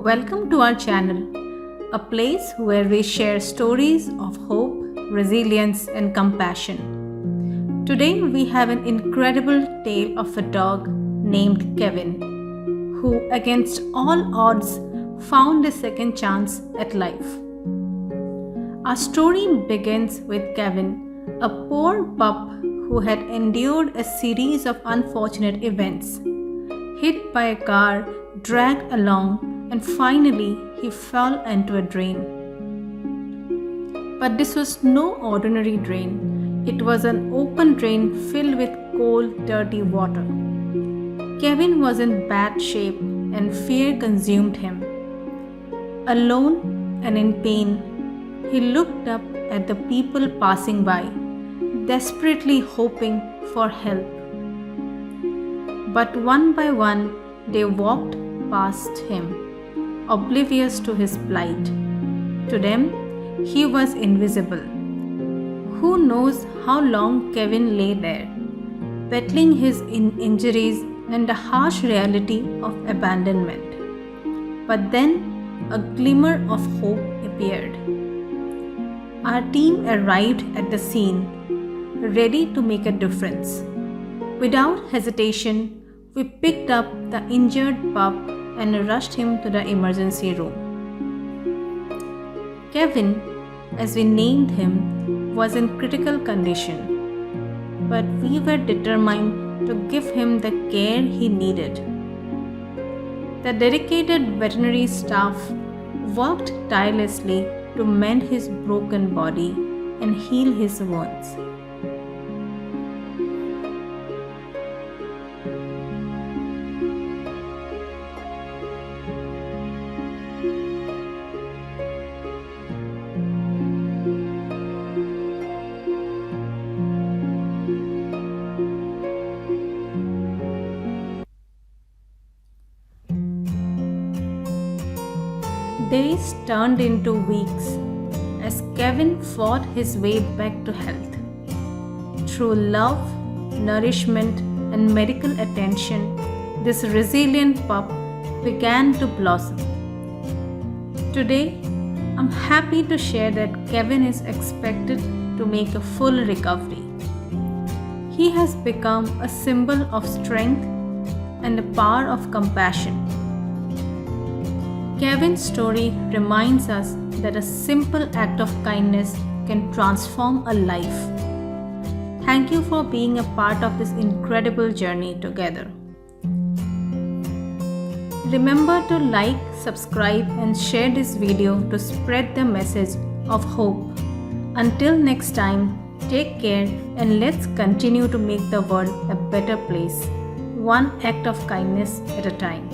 Welcome to our channel, a place where we share stories of hope, resilience, and compassion. Today we have an incredible tale of a dog named Kevin, who, against all odds, found a second chance at life. Our story begins with Kevin, a poor pup who had endured a series of unfortunate events. Hit by a car, dragged along, and finally he fell into a drain. But this was no ordinary drain. It was an open drain filled with cold, dirty water. Kevin was in bad shape and fear consumed him. Alone and in pain, he looked up at the people passing by, desperately hoping for help. But one by one, they walked past him, oblivious to his plight. To them, he was invisible. Who knows how long Kevin lay there, battling his injuries and the harsh reality of abandonment. But then, a glimmer of hope appeared. Our team arrived at the scene, ready to make a difference. Without hesitation, we picked up the injured pup and rushed him to the emergency room. Kevin, as we named him, was in critical condition, but we were determined to give him the care he needed. The dedicated veterinary staff worked tirelessly to mend his broken body and heal his wounds. Days turned into weeks as Kevin fought his way back to health. Through love, nourishment, and medical attention, this resilient pup began to blossom. Today, I'm happy to share that Kevin is expected to make a full recovery. He has become a symbol of strength and the power of compassion. Kevin's story reminds us that a simple act of kindness can transform a life. Thank you for being a part of this incredible journey together. Remember to like, subscribe, and share this video to spread the message of hope. Until next time, take care and let's continue to make the world a better place, one act of kindness at a time.